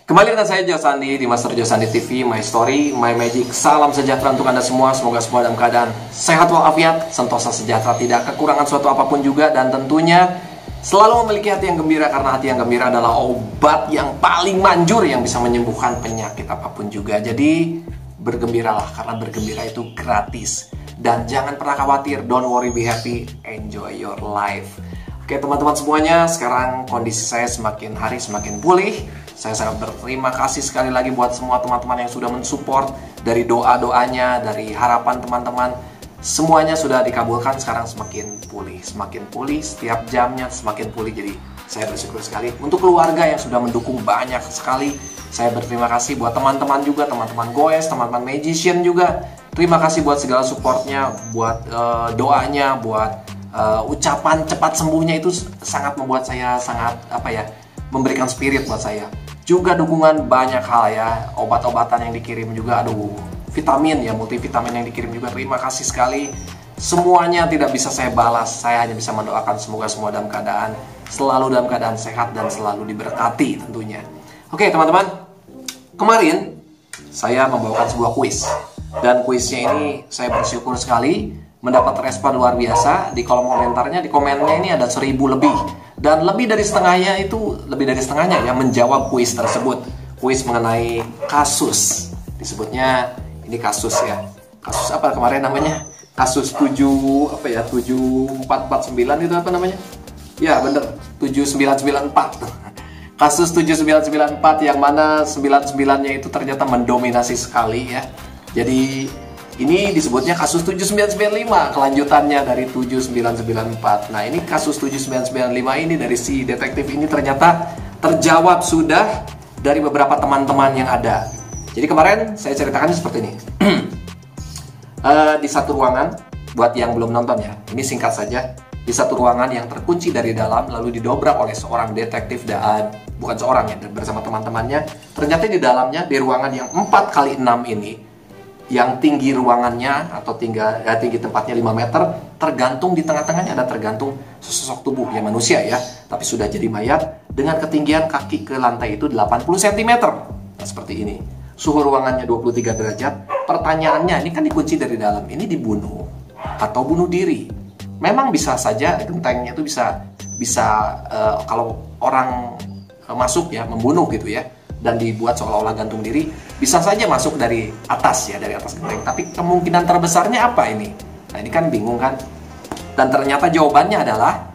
Kembali dengan saya Josandi di Master Josandi TV, My Story, My Magic. Salam sejahtera untuk Anda semua. Semoga semua dalam keadaan sehat walafiat, sentosa sejahtera, tidak kekurangan suatu apapun juga, dan tentunya selalu memiliki hati yang gembira, karena hati yang gembira adalah obat yang paling manjur yang bisa menyembuhkan penyakit apapun juga. Jadi bergembiralah, karena bergembira itu gratis. Dan jangan pernah khawatir, don't worry, be happy, enjoy your life. Oke teman-teman semuanya, sekarang kondisi saya semakin hari semakin pulih. Saya sangat berterima kasih sekali lagi buat semua teman-teman yang sudah mensupport, dari doa-doanya, dari harapan teman-teman. Semuanya sudah dikabulkan, sekarang semakin pulih, setiap jamnya semakin pulih. Jadi saya bersyukur sekali untuk keluarga yang sudah mendukung banyak sekali. Saya berterima kasih buat teman-teman juga, teman-teman goes, teman-teman magician juga. Terima kasih buat segala supportnya, buat doanya, buat ucapan cepat sembuhnya. Itu sangat membuat saya sangat memberikan spirit buat saya. Juga dukungan banyak hal ya, obat-obatan yang dikirim juga, vitamin ya, multivitamin yang dikirim juga. Terima kasih sekali. Semuanya tidak bisa saya balas, saya hanya bisa mendoakan semoga semua selalu dalam keadaan sehat dan selalu diberkati tentunya. Oke teman-teman, kemarin saya membawakan sebuah kuis, dan kuisnya ini saya bersyukur sekali mendapat respon luar biasa. Di kolom komentarnya, di komennya ini ada 1000 lebih. Dan lebih dari setengahnya yang menjawab kuis tersebut. Kuis mengenai kasus. Disebutnya ini kasus ya. Kasus apa kemarin namanya? Kasus 7449 itu apa namanya? Ya bener, 7994. Kasus 7994 yang mana 99-nya itu ternyata mendominasi sekali ya. Jadi ini disebutnya kasus 7995, kelanjutannya dari 7994. Nah ini kasus 7995 ini dari si detektif ini ternyata terjawab sudah dari beberapa teman-teman yang ada. Jadi kemarin saya ceritakan seperti ini. Di satu ruangan, buat yang belum nonton ya, ini singkat saja. Di satu ruangan yang terkunci dari dalam, lalu didobrak oleh seorang detektif, bukan seorang ya, bersama teman-temannya. Ternyata di dalamnya, di ruangan yang 4x6 ini, yang tinggi ruangannya atau tinggi tempatnya 5 meter, tergantung di tengah-tengahnya ada tergantung sesosok tubuh ya, manusia ya, tapi sudah jadi mayat, dengan ketinggian kaki ke lantai itu 80 cm. Nah, seperti ini. Suhu ruangannya 23 derajat. Pertanyaannya, ini kan dikunci dari dalam, ini dibunuh atau bunuh diri? Memang bisa saja gentengnya itu bisa kalau orang masuk ya, membunuh gitu ya, dan dibuat seolah-olah gantung diri, bisa saja masuk dari atas ya, dari atas genteng. Tapi kemungkinan terbesarnya apa ini? Nah ini kan bingung kan? Dan ternyata jawabannya adalah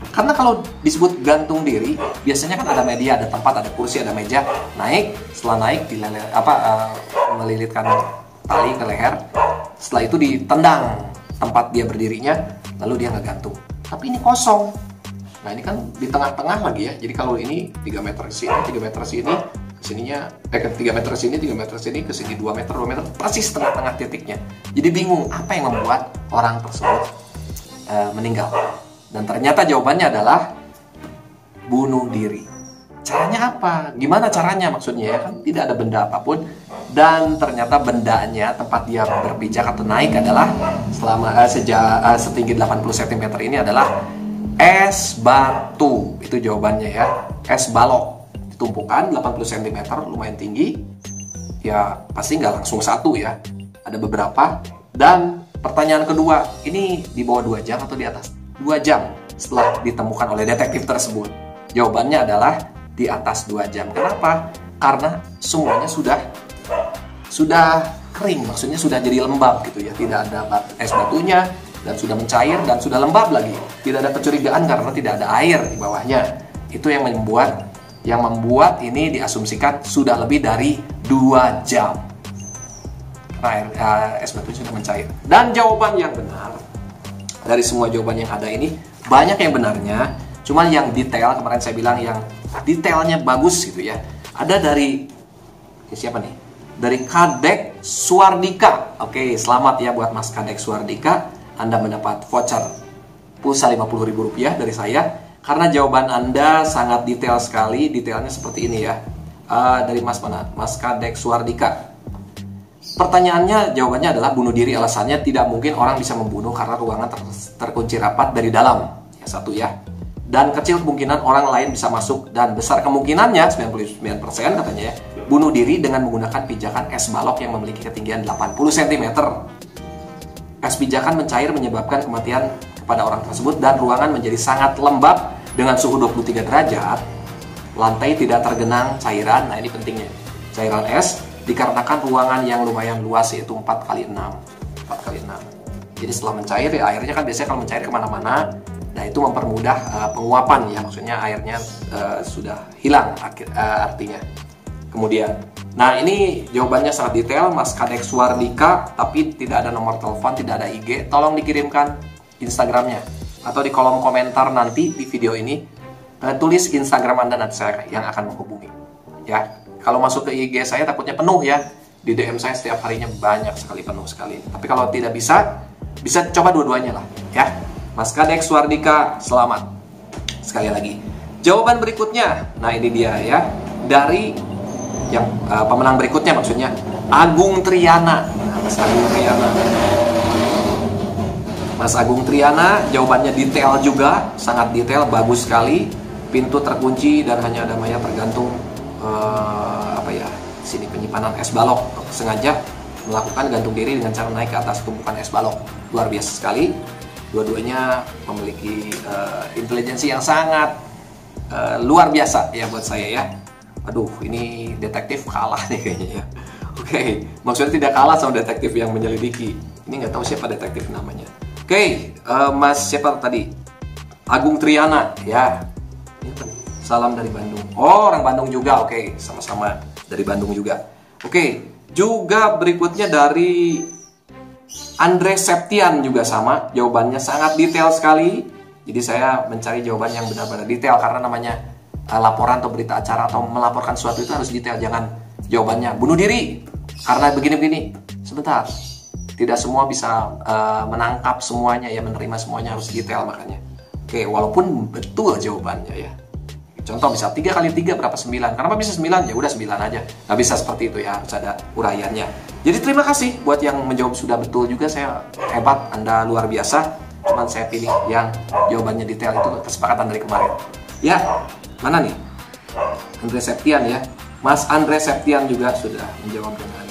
karena kalau disebut gantung diri, biasanya kan ada media, ada tempat, ada kursi, ada meja. Naik, setelah naik melilitkan tali ke leher. Setelah itu ditendang tempat dia berdirinya, lalu dia ngegantung. Tapi ini kosong. Nah ini kan di tengah-tengah lagi ya. Jadi kalau ini 3 meter sini, 3 meter sini, kesininya 3 meter sini, 3 meter sini, kesini 2 meter, persis tengah-tengah titiknya. Jadi bingung apa yang membuat orang tersebut meninggal. Dan ternyata jawabannya adalah bunuh diri. Caranya apa? Gimana caranya maksudnya ya? Kan tidak ada benda apapun. Dan ternyata bendanya, tempat dia berpijak atau naik adalah setinggi 80 cm ini adalah es batu. Itu jawabannya ya. Es balok. Ditumpukan 80 cm, lumayan tinggi. Ya pasti nggak langsung satu ya. Ada beberapa. Dan pertanyaan kedua, ini di bawah 2 jam atau di atas? 2 jam setelah ditemukan oleh detektif tersebut. Jawabannya adalah di atas 2 jam. Kenapa? Karena semuanya sudah kering, maksudnya sudah jadi lembab gitu ya. Tidak ada es batunya, dan sudah mencair, dan sudah lembab lagi. Tidak ada kecurigaan karena tidak ada air di bawahnya. Itu yang membuat ini diasumsikan sudah lebih dari 2 jam. Karena es batu sudah mencair. Dan jawaban yang benar dari semua jawaban yang ada ini, banyak yang benarnya. Cuman yang detail, kemarin saya bilang yang detailnya bagus gitu ya, ada dari siapa nih? Dari Kadek Suardika. Oke, selamat ya buat Mas Kadek Suardika. Anda mendapat voucher pulsa Rp50.000 dari saya, karena jawaban Anda sangat detail sekali. Detailnya seperti ini ya. Dari Mas Kadek Suardika. Pertanyaannya, jawabannya adalah bunuh diri. Alasannya tidak mungkin orang bisa membunuh karena ruangan terkunci rapat dari dalam. Ya, satu ya. dan kecil kemungkinan orang lain bisa masuk, dan besar kemungkinannya 99% katanya ya, bunuh diri dengan menggunakan pijakan es balok yang memiliki ketinggian 80 cm. Es pijakan mencair menyebabkan kematian kepada orang tersebut, dan ruangan menjadi sangat lembab dengan suhu 23 derajat. Lantai tidak tergenang cairan. Nah, ini pentingnya. Cairan es dikarenakan ruangan yang lumayan luas, yaitu 4x6. 4x6. Jadi setelah mencair, ya airnya kan biasanya kalau mencair kemana-mana, nah itu mempermudah penguapan ya, maksudnya airnya sudah hilang artinya. Kemudian, nah ini jawabannya sangat detail, Mas Kadek Suardika, tapi tidak ada nomor telepon, tidak ada IG. Tolong dikirimkan Instagramnya atau di kolom komentar nanti di video ini, tulis Instagram Anda, nanti saya yang akan menghubungi. Ya, kalau masuk ke IG saya takutnya penuh ya. Di DM saya setiap harinya banyak sekali, penuh sekali. Tapi kalau tidak bisa coba dua-duanya lah ya. Mas Kadek Suardika, selamat. Sekali lagi. Jawaban berikutnya, nah ini dia ya. Dari yang pemenang berikutnya maksudnya, Agung Triana. Nah, Mas Agung Triana. Mas Agung Triana, jawabannya detail juga, sangat detail, bagus sekali. Pintu terkunci dan hanya ada mayat tergantung sini penyimpanan es balok. Sengaja melakukan gantung diri dengan cara naik ke atas tumpukan es balok. Luar biasa sekali. Dua-duanya memiliki intelijensi yang sangat luar biasa ya buat saya ya. Aduh, ini detektif kalah nih kayaknya ya. Oke, maksudnya tidak kalah sama detektif yang menyelidiki. Ini nggak tahu siapa detektif namanya. Oke, Mas siapa tadi? Agung Triana ya. Salam dari Bandung. Oh, orang Bandung juga. Oke, sama-sama dari Bandung juga. Oke, juga berikutnya dari Andre Septian juga sama. Jawabannya sangat detail sekali. Jadi saya mencari jawaban yang benar-benar detail karena namanya laporan atau berita acara atau melaporkan sesuatu itu harus detail. Jangan jawabannya bunuh diri karena begini-begini. Sebentar. Tidak semua bisa menangkap semuanya ya, menerima semuanya, harus detail makanya. Oke, walaupun betul jawabannya ya. Contoh misal 3 kali 3 berapa? 9. Kenapa bisa 9? Ya udah 9 aja. Nggak bisa seperti itu ya, harus ada uraiannya. Jadi terima kasih buat yang menjawab sudah betul juga. Saya hebat, Anda luar biasa. Cuman saya pilih yang jawabannya detail, itu kesepakatan dari kemarin. Ya, mana nih? Andre Septian ya. Mas Andre Septian juga sudah menjawab dengan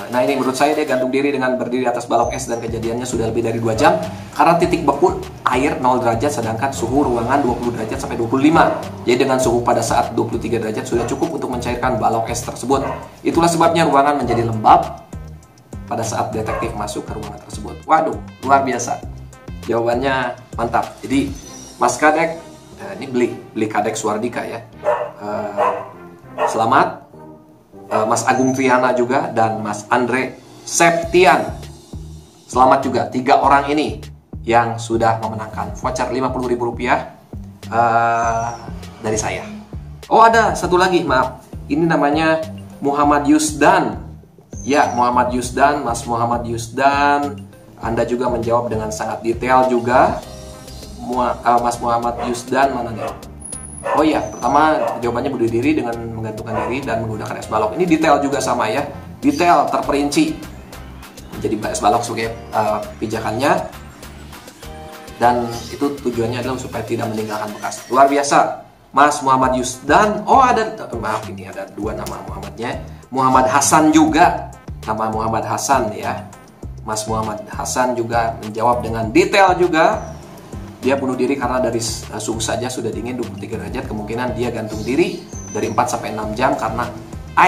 nah ini menurut saya dia gantung diri dengan berdiri atas balok es, dan kejadiannya sudah lebih dari 2 jam karena titik beku air 0 derajat sedangkan suhu ruangan 20 derajat sampai 25. Jadi dengan suhu pada saat 23 derajat sudah cukup untuk mencairkan balok es tersebut. Itulah sebabnya ruangan menjadi lembab pada saat detektif masuk ke ruangan tersebut. Waduh, luar biasa. Jawabannya mantap. Jadi Mas Kadek, ini beli Kadek Suardika ya. Selamat. Mas Agung Triana juga, dan Mas Andre Septian. Selamat juga 3 orang ini yang sudah memenangkan voucher Rp50.000 dari saya. Oh, ada satu lagi, maaf. Ini namanya Muhammad Yusdan. Ya, Muhammad Yusdan, Mas Muhammad Yusdan. Anda juga menjawab dengan sangat detail juga. Mas Muhammad Yusdan mana nih? Oh iya, pertama jawabannya bunuh diri dengan menggantungkan diri dan menggunakan es balok. Ini detail juga sama ya, detail terperinci. Jadi es balok sebagai pijakannya, dan itu tujuannya adalah supaya tidak meninggalkan bekas. Luar biasa, Mas Muhammad Yusdan. Oh ada, maaf ini ada 2 nama Muhammadnya. Muhammad Hasan juga, nama Muhammad Hasan ya. Mas Muhammad Hasan juga menjawab dengan detail juga. Dia bunuh diri karena dari suhu saja sudah dingin 23 derajat, kemungkinan dia gantung diri dari 4 sampai 6 jam karena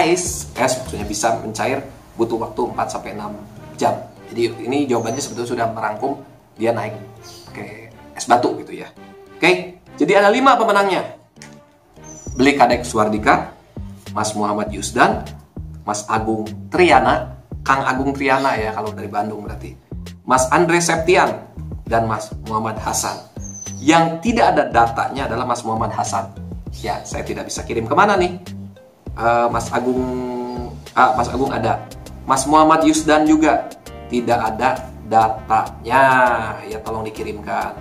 es maksudnya bisa mencair, butuh waktu 4 sampai 6 jam. Jadi ini jawabannya sebetulnya sudah merangkum, dia naik ke es batu gitu ya. Oke, jadi ada 5 pemenangnya. Beli Kadek Suardika, Mas Muhammad Yusdan, Mas Agung Triana, Kang Agung Triana ya kalau dari Bandung berarti, Mas Andre Septian, dan Mas Muhammad Hasan. Yang tidak ada datanya adalah Mas Muhammad Hasan. Ya, saya tidak bisa kirim kemana nih. Mas Agung ada. Mas Muhammad Yusdan juga tidak ada datanya. Ya, tolong dikirimkan.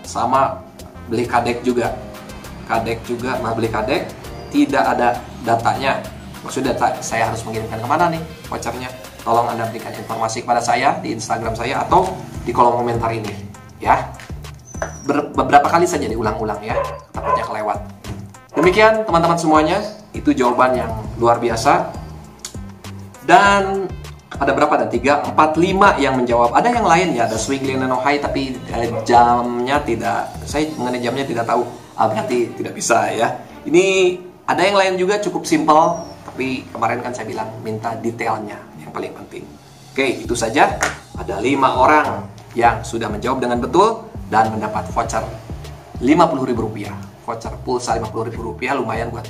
Sama beli Kadek juga. Kadek juga, beli Kadek tidak ada datanya. Maksudnya saya harus mengirimkan kemana nih vouchernya? Tolong Anda berikan informasi kepada saya di Instagram saya atau di kolom komentar ini ya. beberapa kali saja diulang-ulang ya, takutnya kelewat. Demikian teman-teman semuanya, itu jawaban yang luar biasa. Dan ada berapa? Ada 3, 4, 5 yang menjawab. Ada yang lain ya, ada Swingli Nenohai, tapi jamnya tidak, saya mengenai jamnya tidak tahu. Berarti tidak bisa ya. Ini ada yang lain juga cukup simpel, tapi kemarin kan saya bilang minta detailnya yang paling penting. Oke, itu saja. Ada 5 orang yang sudah menjawab dengan betul dan mendapat voucher Rp50.000. Voucher pulsa Rp50.000 lumayan buat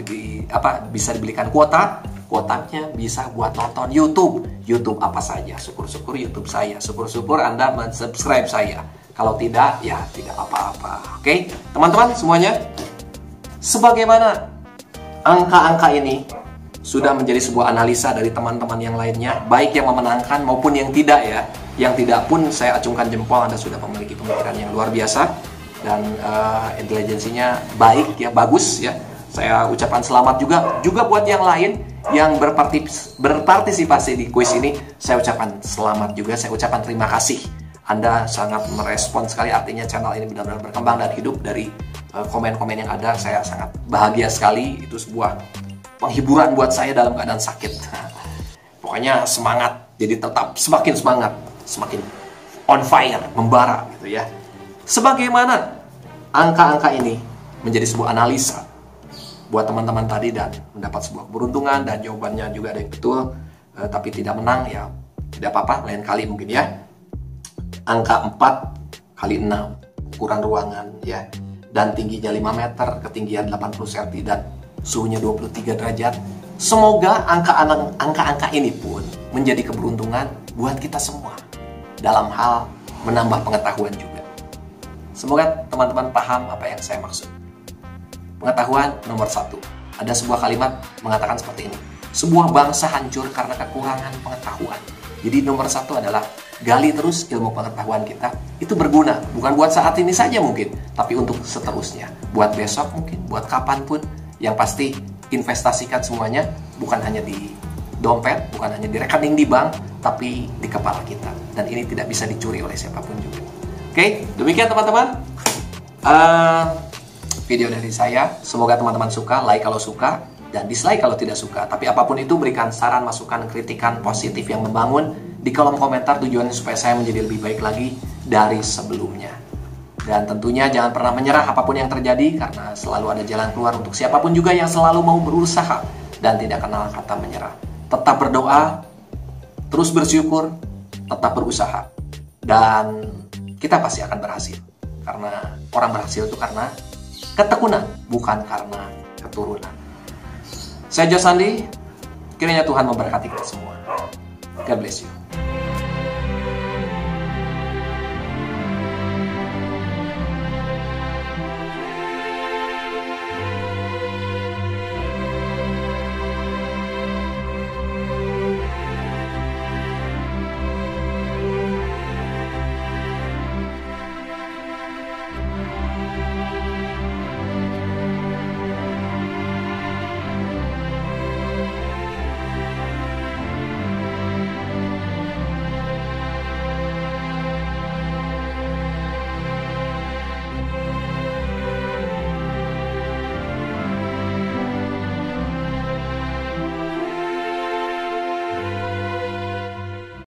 bisa dibelikan kuota. Kuotanya bisa buat nonton YouTube. YouTube apa saja. Syukur-syukur YouTube saya. Syukur-syukur Anda mensubscribe saya. Kalau tidak, ya tidak apa-apa. Oke, teman-teman semuanya. Sebagaimana angka-angka ini sudah menjadi sebuah analisa dari teman-teman yang lainnya, baik yang memenangkan maupun yang tidak ya. Yang tidak pun saya acungkan jempol, Anda sudah memiliki pemikiran yang luar biasa dan intelijensinya baik ya, bagus ya. Saya ucapkan selamat juga buat yang lain yang berpartisipasi di kuis ini. Saya ucapkan selamat juga, saya ucapkan terima kasih. Anda sangat merespon sekali, artinya channel ini benar-benar berkembang dan hidup dari komen-komen yang ada. Saya sangat bahagia sekali, itu sebuah penghiburan buat saya dalam keadaan sakit. Pokoknya semangat, jadi tetap semakin semangat, semakin on fire, membara gitu ya. Sebagaimana angka-angka ini menjadi sebuah analisa buat teman-teman tadi dan mendapat sebuah keberuntungan dan jawabannya juga ada yang betul, tapi tidak menang ya tidak apa-apa, lain kali mungkin ya. Angka 4 kali 6 ukuran ruangan ya, dan tingginya 5 meter, ketinggian 80 cm dan suhunya 23 derajat. Semoga angka-angka ini pun menjadi keberuntungan buat kita semua dalam hal menambah pengetahuan juga. Semoga teman-teman paham apa yang saya maksud. Pengetahuan nomor 1. Ada sebuah kalimat mengatakan seperti ini. Sebuah bangsa hancur karena kekurangan pengetahuan. Jadi nomor 1 adalah gali terus ilmu pengetahuan kita. Itu berguna, bukan buat saat ini saja mungkin, tapi untuk seterusnya. Buat besok mungkin, buat kapanpun. Yang pasti investasikan semuanya, bukan hanya di dompet, bukan hanya di rekening di bank, tapi di kepala kita. Dan ini tidak bisa dicuri oleh siapapun juga. Oke, demikian teman-teman video dari saya. Semoga teman-teman suka, like kalau suka, dan dislike kalau tidak suka. Tapi apapun itu, berikan saran, masukan, kritikan positif yang membangun di kolom komentar, tujuannya supaya saya menjadi lebih baik lagi dari sebelumnya. Dan tentunya jangan pernah menyerah apapun yang terjadi, karena selalu ada jalan keluar untuk siapapun juga yang selalu mau berusaha dan tidak kenal kata menyerah. Tetap berdoa, terus bersyukur, tetap berusaha, dan kita pasti akan berhasil. Karena orang berhasil itu karena ketekunan, bukan karena keturunan. Saya Josandi, kiranya Tuhan memberkati kita semua. God bless you.